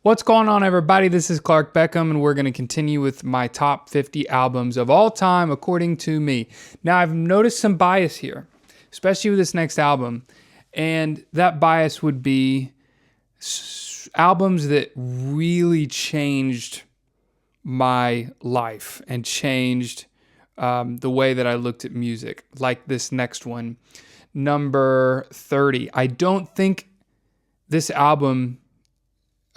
What's going on, everybody? This is Clark Beckham, and we're going to continue with my top 50 albums of all time, according to me. Now, I've noticed some bias here, especially with this next album, and that bias would be albums that really changed my life and changed the way that I looked at music, like this next one, number 30. I don't think this album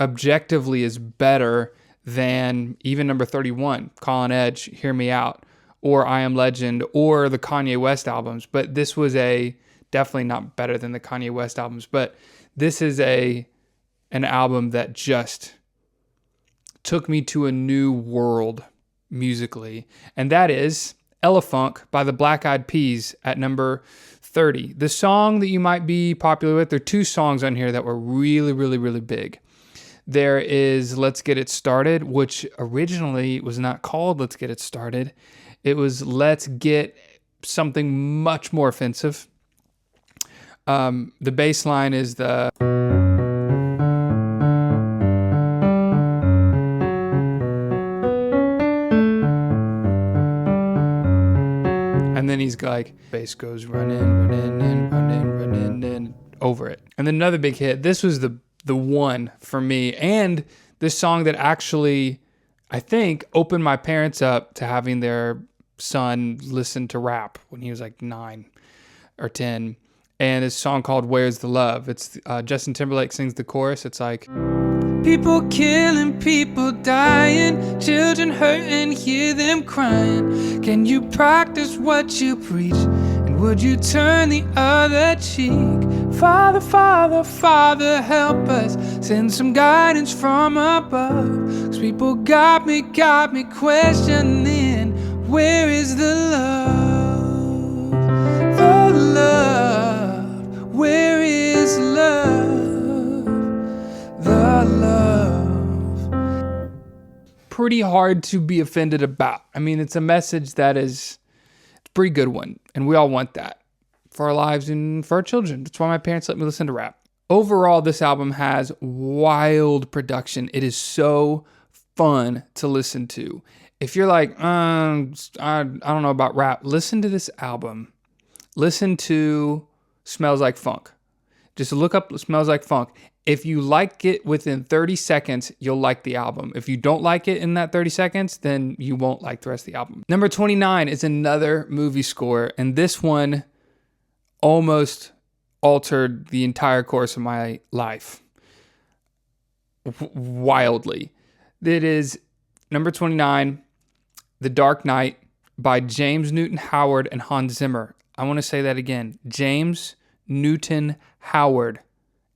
objectively is better than even number 31, Call on Edge, Hear Me Out, or I Am Legend, or the Kanye West albums. But this was definitely not better than the Kanye West albums, but this is an album that just took me to a new world musically, and that is Elephunk by the Black Eyed Peas at number 30. The song that you might be popular with, there are two songs on here that were really, really, really big. There is Let's Get It Started, which originally was not called Let's Get It Started. It was Let's Get something much more offensive. The bass line is the... And then he's like, bass goes running, over it. And then another big hit. This was the one for me, and this song that actually, I think, opened my parents up to having their son listen to rap when he was like 9 or 10. And this song called Where's the Love? It's Justin Timberlake sings the chorus. It's like, people killing, people dying, children hurting, hear them crying. Can you practice what you preach? And would you turn the other cheek? Father, Father, Father, help us. Send some guidance from above. 'Cause people got me questioning, where is the love? The love, where is love? The love. Pretty hard to be offended about. I mean, it's a message that is a pretty good one, and we all want that for our lives and for our children. That's why my parents let me listen to rap. Overall, this album has wild production. It is so fun to listen to. If you're like, I don't know about rap, listen to this album. Listen to Smells Like Funk. Just look up Smells Like Funk. If you like it within 30 seconds, you'll like the album. If you don't like it in that 30 seconds, then you won't like the rest of the album. Number 29 is another movie score, and this one almost altered the entire course of my life. Wildly. It is number 29, The Dark Knight by James Newton Howard and Hans Zimmer. I want to say that again. James Newton Howard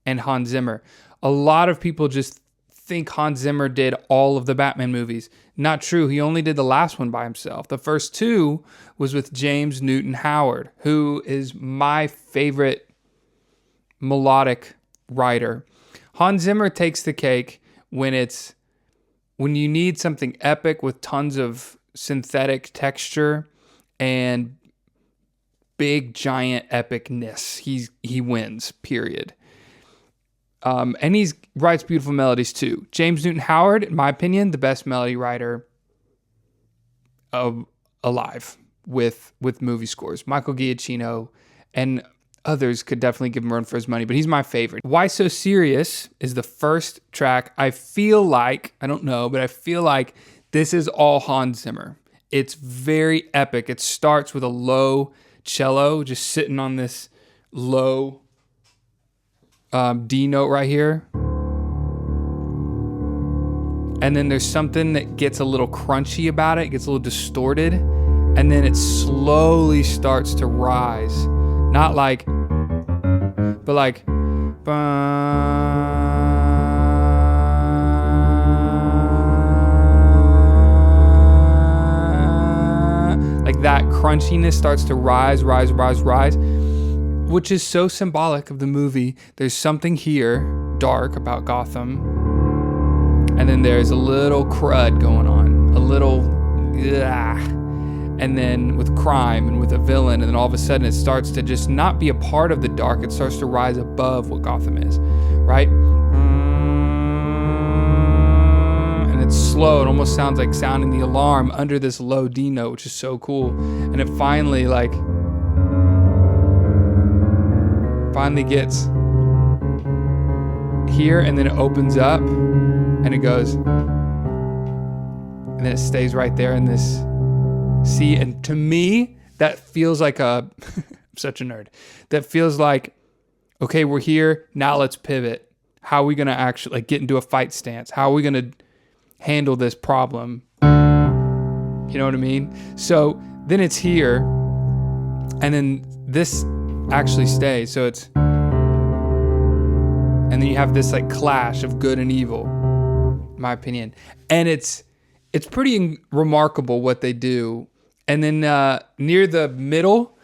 and Hans Zimmer. A lot of people just think Hans Zimmer did all of the Batman movies. Not true. He only did the last one by himself. The first two was with James Newton Howard, who is my favorite melodic writer. Hans Zimmer takes the cake when you need something epic with tons of synthetic texture and big giant epicness. He wins, period. And he writes beautiful melodies too. James Newton Howard, in my opinion, the best melody writer alive with movie scores. Michael Giacchino and others could definitely give him a run for his money, but he's my favorite. Why So Serious is the first track. I feel like, I don't know, but I feel like this is all Hans Zimmer. It's very epic. It starts with a low cello, just sitting on this low D note right here. And then there's something that gets a little crunchy about it, gets a little distorted, and then it slowly starts to rise. Not like, but like, like that crunchiness starts to rise, which is so symbolic of the movie. There's something here, dark, about Gotham, and then there's a little crud going on, a little, and then with crime and with a villain, and then all of a sudden it starts to just not be a part of the dark, it starts to rise above what Gotham is, right? slow. It almost sounds like sounding the alarm under this low D note, which is so cool. And it finally gets here, and then it opens up and it goes, and then it stays right there in this C. And to me, that feels like I'm such a nerd. That feels like, okay, we're here, now let's pivot. How are we gonna actually get into a fight stance? How are we gonna handle this problem? You know what I mean? So then it's here, and then this actually stays. So it's, and then you have this clash of good and evil, in my opinion. And it's pretty remarkable what they do. And then near the middle,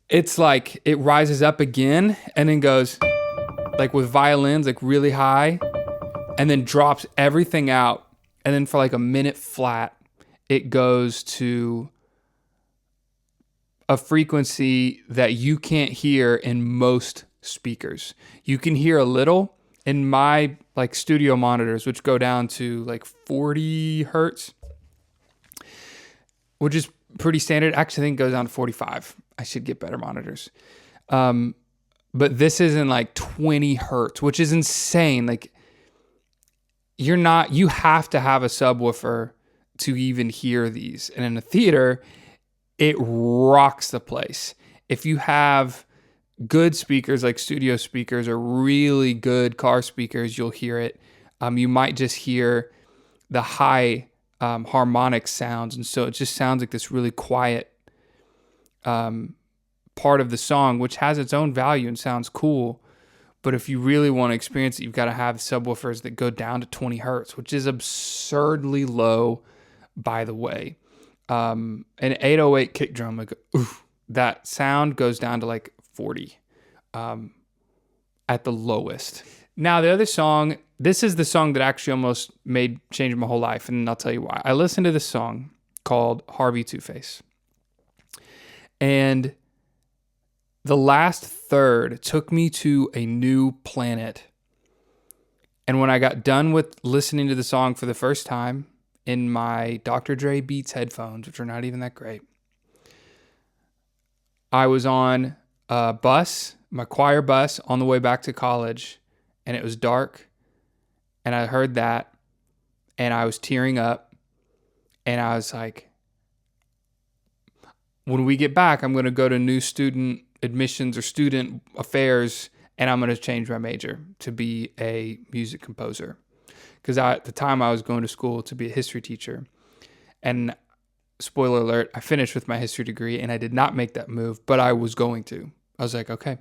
it's it rises up again and then goes with violins really high, and then drops everything out. And then for a minute flat, it goes to a frequency that you can't hear in most speakers. You can hear a little in my studio monitors, which go down to 40 hertz, which is pretty standard. Actually, I think it goes down to 45. I should get better monitors. But this is in 20 hertz, which is insane. You have to have a subwoofer to even hear these. And in a theater, it rocks the place. If you have good speakers like studio speakers or really good car speakers, you'll hear it. You might just hear the high harmonic sounds, and so it just sounds like this really quiet part of the song, which has its own value and sounds cool. But if you really want to experience it, you've got to have subwoofers that go down to 20 hertz, which is absurdly low, by the way. An 808 kick drum, that sound goes down to 40 at the lowest. Now, the other song, this is the song that actually almost changed my whole life, and I'll tell you why. I listened to this song called Harvey Two-Face, and the last third took me to a new planet. And when I got done with listening to the song for the first time in my Dr. Dre Beats headphones, which are not even that great, I was on a bus, my choir bus, on the way back to college, and it was dark, and I heard that, and I was tearing up, and I was like, when we get back, I'm going to go to new student admissions or student affairs, and I'm going to change my major to be a music composer. Because at the time I was going to school to be a history teacher. And spoiler alert, I finished with my history degree, and I did not make that move, but I was going to. I was like, okay,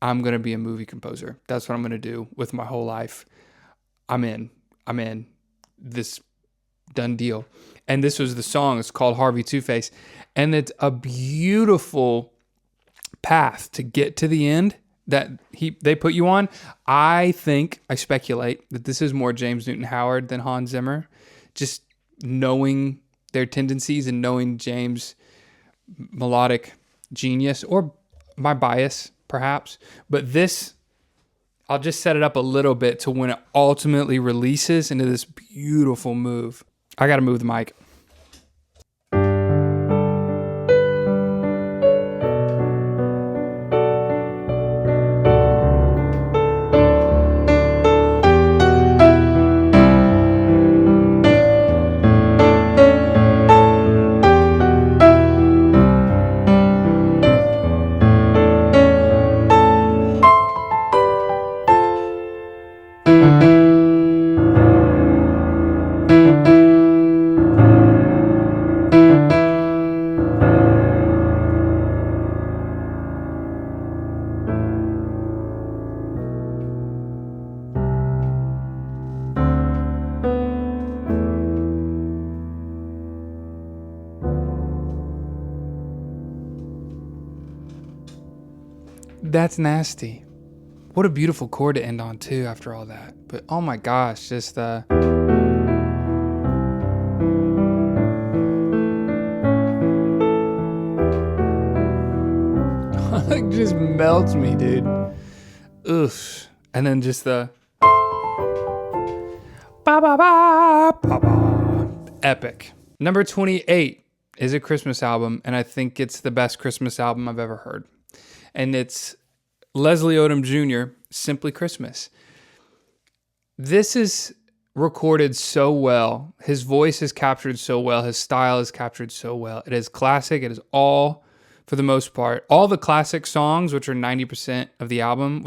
I'm going to be a movie composer. That's what I'm going to do with my whole life. I'm in. This done deal. And this was the song. It's called Harvey Two-Face. And it's a beautiful path to get to the end that they put you on. I speculate that this is more James Newton Howard than Hans Zimmer. Just knowing their tendencies and knowing James' melodic genius, or my bias, perhaps. But this, I'll just set it up a little bit to when it ultimately releases into this beautiful move. I got to move the mic. That's nasty. What a beautiful chord to end on too after all that. But oh my gosh, just it just melts me, dude. Ugh. And then just the ba Ba ba ba ba ba. Epic. Number 28 is a Christmas album, and I think it's the best Christmas album I've ever heard. And it's Leslie Odom Jr., Simply Christmas. This is recorded so well. His voice is captured so well. His style is captured so well. It is classic. It is all, for the most part, all the classic songs, which are 90% of the album,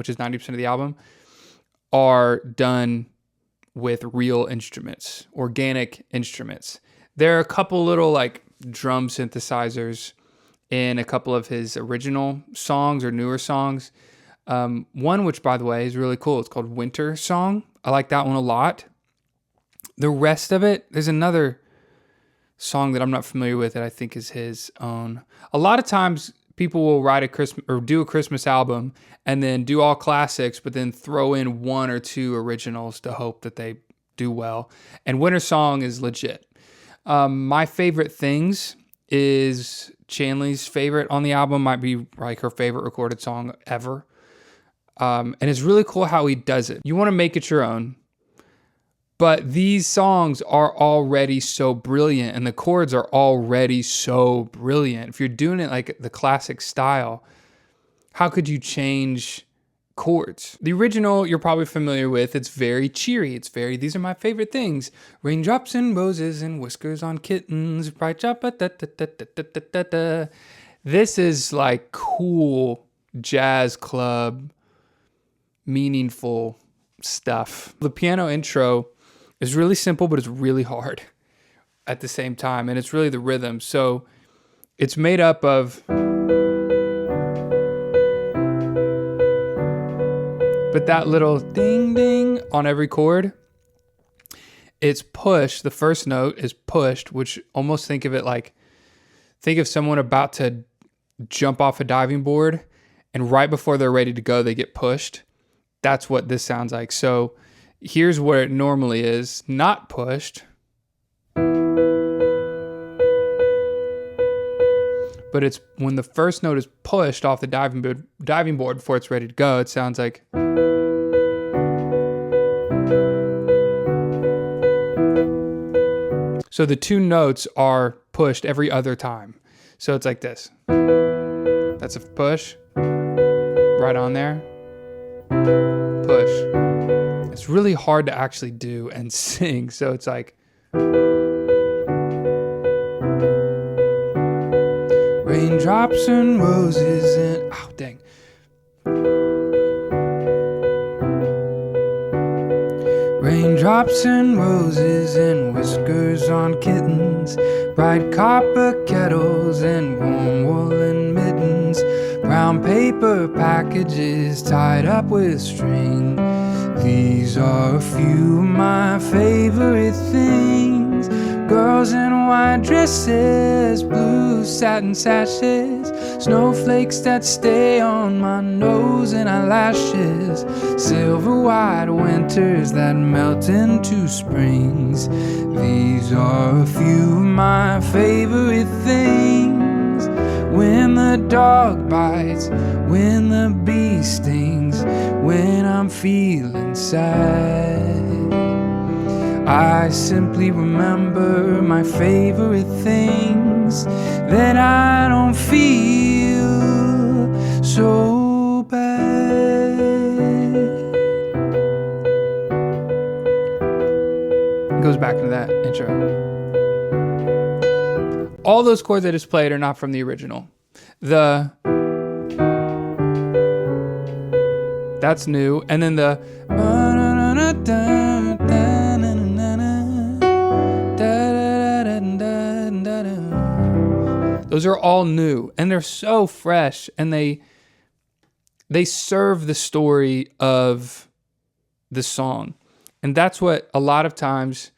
are done with real instruments, organic instruments. There are a couple little like drum synthesizers in a couple of his original songs or newer songs. One, which by the way is really cool, it's called Winter Song. I like that one a lot. The rest of it, there's another song that I'm not familiar with that I think is his own. A lot of times people will write a Christmas or do a Christmas album and then do all classics, but then throw in one or two originals to hope that they do well. And Winter Song is legit. My favorite things is Chanley's favorite on the album, might be like her favorite recorded song ever. And it's really cool how he does it. You want to make it your own. But these songs are already so brilliant and the chords are already so brilliant. If you're doing it like the classic style, how could you change chords? The original you're probably familiar with. It's very cheery. It's very, these are my favorite things. Raindrops and roses and whiskers on kittens. Bright chop, da, da, da, da, da, da, da. This is like cool jazz club, meaningful stuff. The piano intro is really simple, but it's really hard at the same time. And it's really the rhythm. So it's made up of, but that little ding ding on every chord, it's pushed. The first note is pushed, which almost think of it like, think of someone about to jump off a diving board and right before they're ready to go, they get pushed. That's what this sounds like. So here's where it normally is, not pushed. But it's when the first note is pushed off the diving board before it's ready to go, it sounds like. So the two notes are pushed every other time. So it's like this. That's a push. Right on there. Push. It's really hard to actually do and sing. So it's like. Raindrops and roses and. Oh, dang. Raindrops and roses and whiskers on kittens, bright copper kettles and warm woolen mittens, brown paper packages tied up with string. These are a few of my favorite things. Girls in white dresses, blue satin sashes, snowflakes that stay on my nose and eyelashes, silver white winters that melt into springs. These are a few of my favorite things. When the dog bites, when the bee stings, when I'm feeling sad, I simply remember my favorite things, that I don't feel so bad. It goes back into that intro. All those chords I just played are not from the original. That's new. And then the those are all new, and they're so fresh, and they serve the story of the song. And that's what a lot of times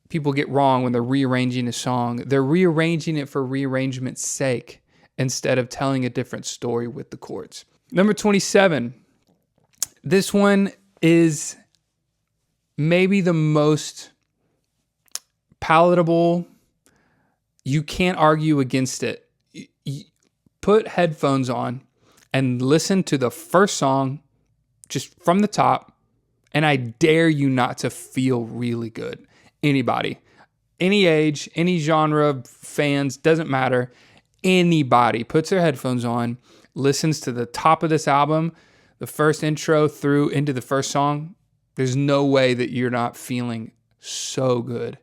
people get wrong when they're rearranging a song. They're rearranging it for rearrangement's sake instead of telling a different story with the chords. Number 27. This one is maybe the most palatable. You can't argue against it. Put headphones on and listen to the first song just from the top And I dare you not to feel really good. Anybody, any age, any genre, fans, doesn't matter. Anybody puts their headphones on, listens to the top of this album, the first intro through into the first song, there's no way that you're not feeling so good.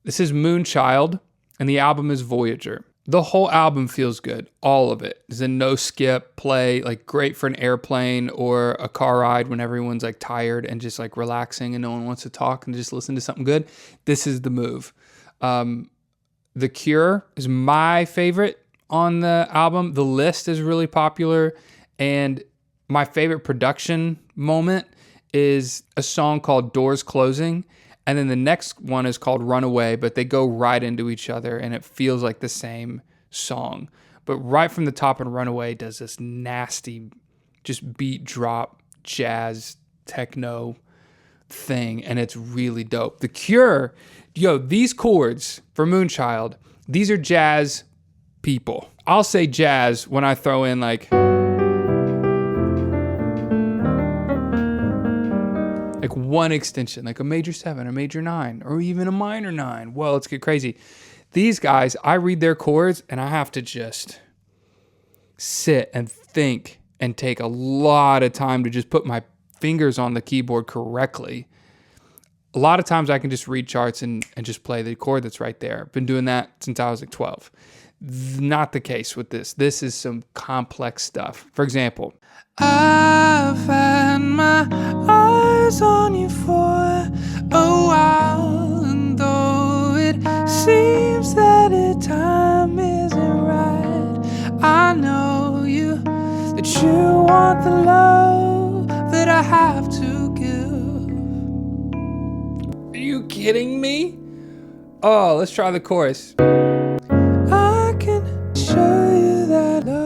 This is Moonchild, and the album is Voyager. The whole album feels good. All of it. It's a no skip play, like great for an airplane or a car ride when everyone's like tired and just like relaxing and no one wants to talk and just listen to something good. This is the move. The Cure is my favorite on the album. The List is really popular. And my favorite production moment is a song called Doors Closing. And then the next one is called Runaway, but they go right into each other and it feels like the same song. But right from the top in Runaway does this nasty, just beat drop, jazz, techno thing. And it's really dope. The Cure, these chords for Moonchild, these are jazz people. I'll say jazz when I throw in like one extension, like a major 7, a major 9, or even a minor 9. Well, let's get crazy. These guys, I read their chords and I have to just sit and think and take a lot of time to just put my fingers on the keyboard correctly. A lot of times I can just read charts and just play the chord that's right there. I've been doing that since I was like 12. Not the case with this. This is some complex stuff. For example, I've had my eyes on you for a while, and though it seems that the time isn't right, I know that you want the love that I have to give. Are you kidding me? Oh, let's try the chorus. I can show you that love.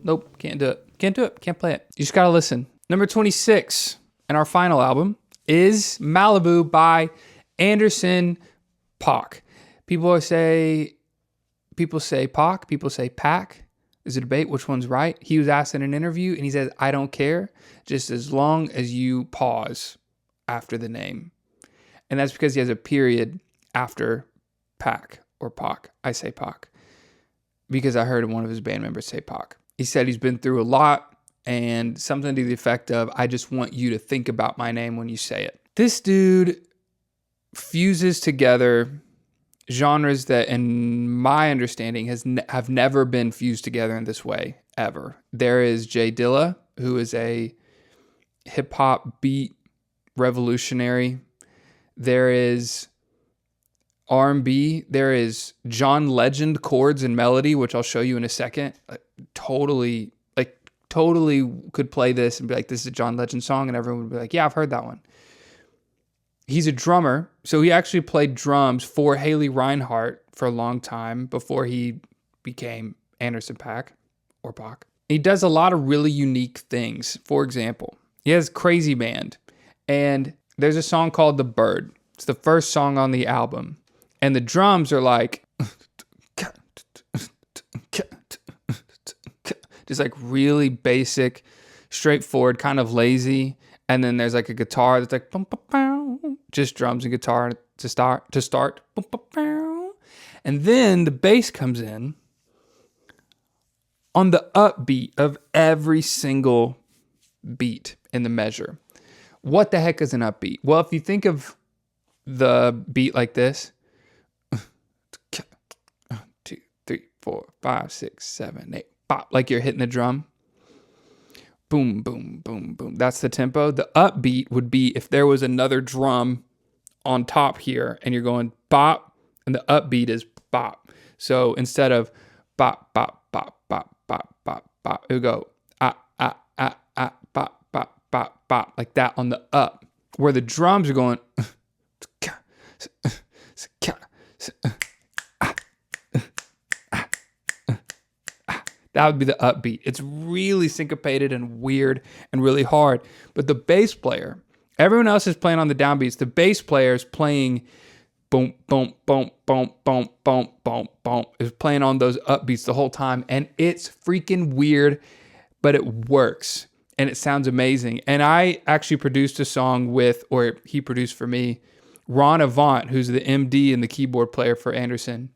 Nope, can't do it. Can't play it. You just gotta listen. Number 26 in our final album is Malibu by Anderson .Paak. People say Paak, people say Pack. There's a debate which one's right. He was asked in an interview and he says, I don't care, just as long as you pause after the name. And that's because he has a period after Pack or Paak. I say Paak because I heard one of his band members say Paak. He said he's been through a lot and something to the effect of, I just want you to think about my name when you say it. This dude fuses together genres that, in my understanding, have never been fused together in this way, ever. There is Jay Dilla, who is a hip-hop beat revolutionary. There is R&B. There is John Legend chords and melody, which I'll show you in a second. Totally could play this and be like, this is a John Legend song, and everyone would be like, yeah, I've heard that one. He's a drummer, so he actually played drums for Haley Reinhart for a long time before he became Anderson .Paak or Paak. He does a lot of really unique things. For example, he has Crazy Band, and there's a song called The Bird. It's the first song on the album, and the drums are like just like really basic, straightforward, kind of lazy. And then there's like a guitar that's like just drums and guitar to start. And then the bass comes in on the upbeat of every single beat in the measure. What the heck is an upbeat? Well, if you think of the beat like this, 2, 3, 4, 5, 6, 7, 8, pop, like you're hitting the drum. Boom, boom, boom, boom. That's the tempo. The upbeat would be if there was another drum on top here and you're going bop, and the upbeat is bop. So instead of bop, bop, bop, bop, bop, bop, bop, it would go bop, bop, bop, bop, like that on the up, where the drums are going that would be the upbeat. It's really syncopated and weird and really hard. But the bass player, everyone else is playing on the downbeats. The bass player is playing boom, boom, boom, boom, boom, boom, boom, boom. Is playing on those upbeats the whole time. And it's freaking weird, but it works. and it sounds amazing. And I actually produced a song with, or he produced for me, Ron Avant, who's the MD and the keyboard player for Anderson.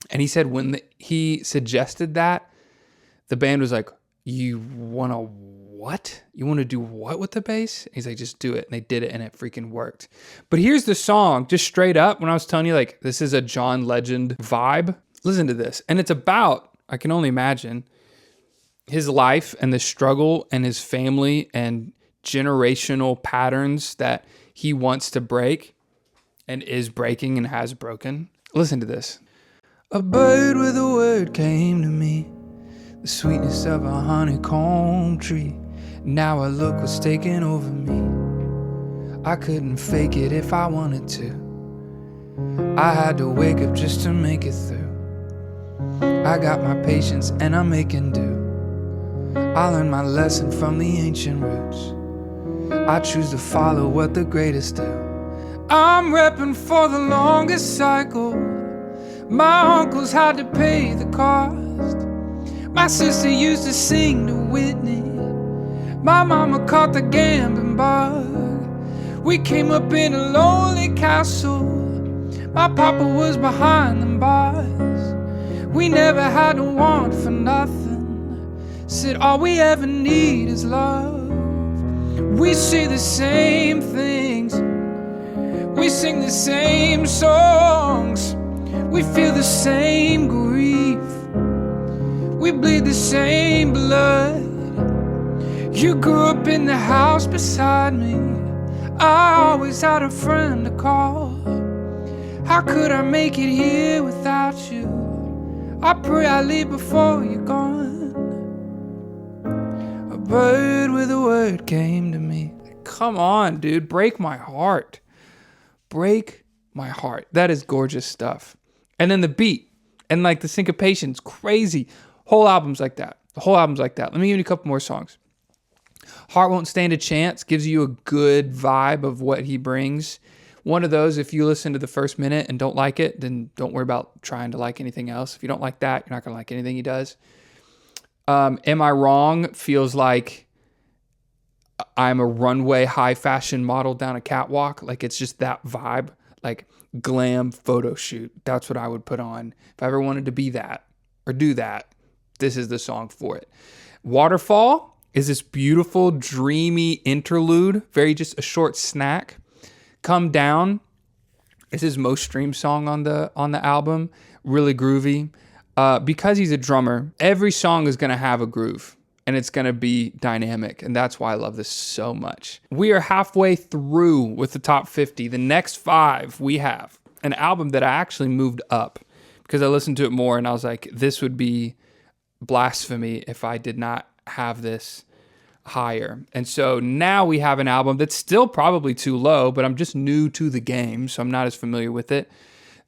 And he said when he suggested that, the band was like, you want to what? You want to do what with the bass? He's like, just do it. And they did it, and it freaking worked. But here's the song, just straight up, when I was telling you, like, this is a John Legend vibe. Listen to this. And it's about, I can only imagine, his life and the struggle and his family and generational patterns that he wants to break and is breaking and has broken. Listen to this. A bird with a word came to me, the sweetness of a honeycomb tree. Now a look was taking over me. I couldn't fake it if I wanted to. I had to wake up just to make it through. I got my patience and I'm making do. I learned my lesson from the ancient roots. I choose to follow what the greatest do. I'm repping for the longest cycle. My uncles had to pay the cost. My sister used to sing to Whitney. My mama caught the gambling bug. We came up in a lonely castle. My papa was behind them bars. We never had to want for nothing. Said all we ever need is love. We say the same things. We sing the same songs. We feel the same grief. We bleed the same blood. You grew up in the house beside me. I always had a friend to call. How could I make it here without you? I pray I leave before you're gone. A bird with a word came to me. Come on, dude. Break my heart. Break my heart. That is gorgeous stuff. And then the beat and like the syncopation's crazy. Whole album's like that. The whole album's like that. Let me give you a couple more songs. Heart Won't Stand a Chance gives you a good vibe of what he brings. One of those, if you listen to the first minute and don't like it, then don't worry about trying to like anything else. If you don't like that, you're not going to like anything he does. Am I Wrong feels like I'm a runway high fashion model down a catwalk. Like it's just that vibe, like glam photo shoot. That's what I would put on. If I ever wanted to be that or do that, this is the song for it. Waterfall is this beautiful, dreamy interlude, very just a short snack. Come Down is his most streamed song on the album, really groovy. Because he's a drummer, every song is going to have a groove, and it's going to be dynamic, and that's why I love this so much. We are halfway through with the top 50. The next 5, we have an album that I actually moved up because I listened to it more, and I was like, this would be blasphemy if I did not have this higher. And so now we have an album that's still probably too low, but I'm just new to the game, so I'm not as familiar with it,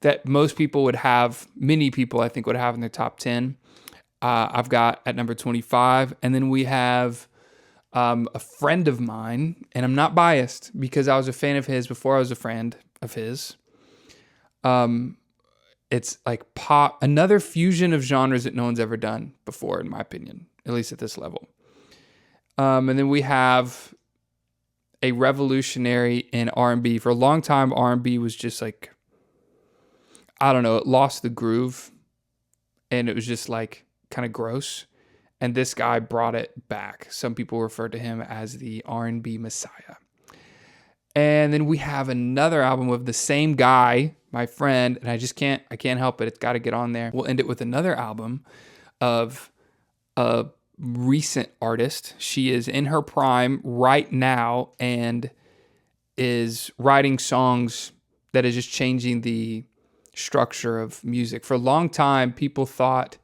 that most people would have, many people I think would have in their top 10. I've got at number 25, and then we have a friend of mine, and I'm not biased because I was a fan of his before I was a friend of his. It's like pop, another fusion of genres that no one's ever done before, in my opinion, at least at this level. And then we have a revolutionary in R&B. For a long time, R&B was just like, I don't know, it lost the groove, and it was just like kind of gross. And this guy brought it back. Some people refer to him as the R&B Messiah. And then we have another album of the same guy, my friend, and I can't help it. It's got to get on there. We'll end it with another album of a recent artist. She is in her prime right now and is writing songs that is just changing the structure of music. For a long time, people thought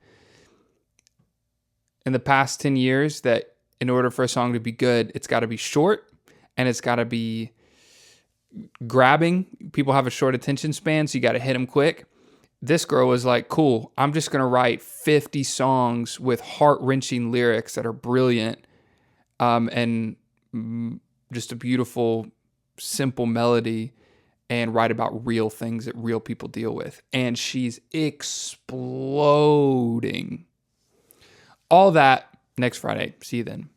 in the past 10 years that in order for a song to be good, it's got to be short and it's got to be grabbing. People have a short attention span, so you got to hit them quick. This girl was like, cool, I'm just going to write 50 songs with heart-wrenching lyrics that are brilliant and just a beautiful, simple melody, and write about real things that real people deal with. And she's exploding. All that next Friday. See you then.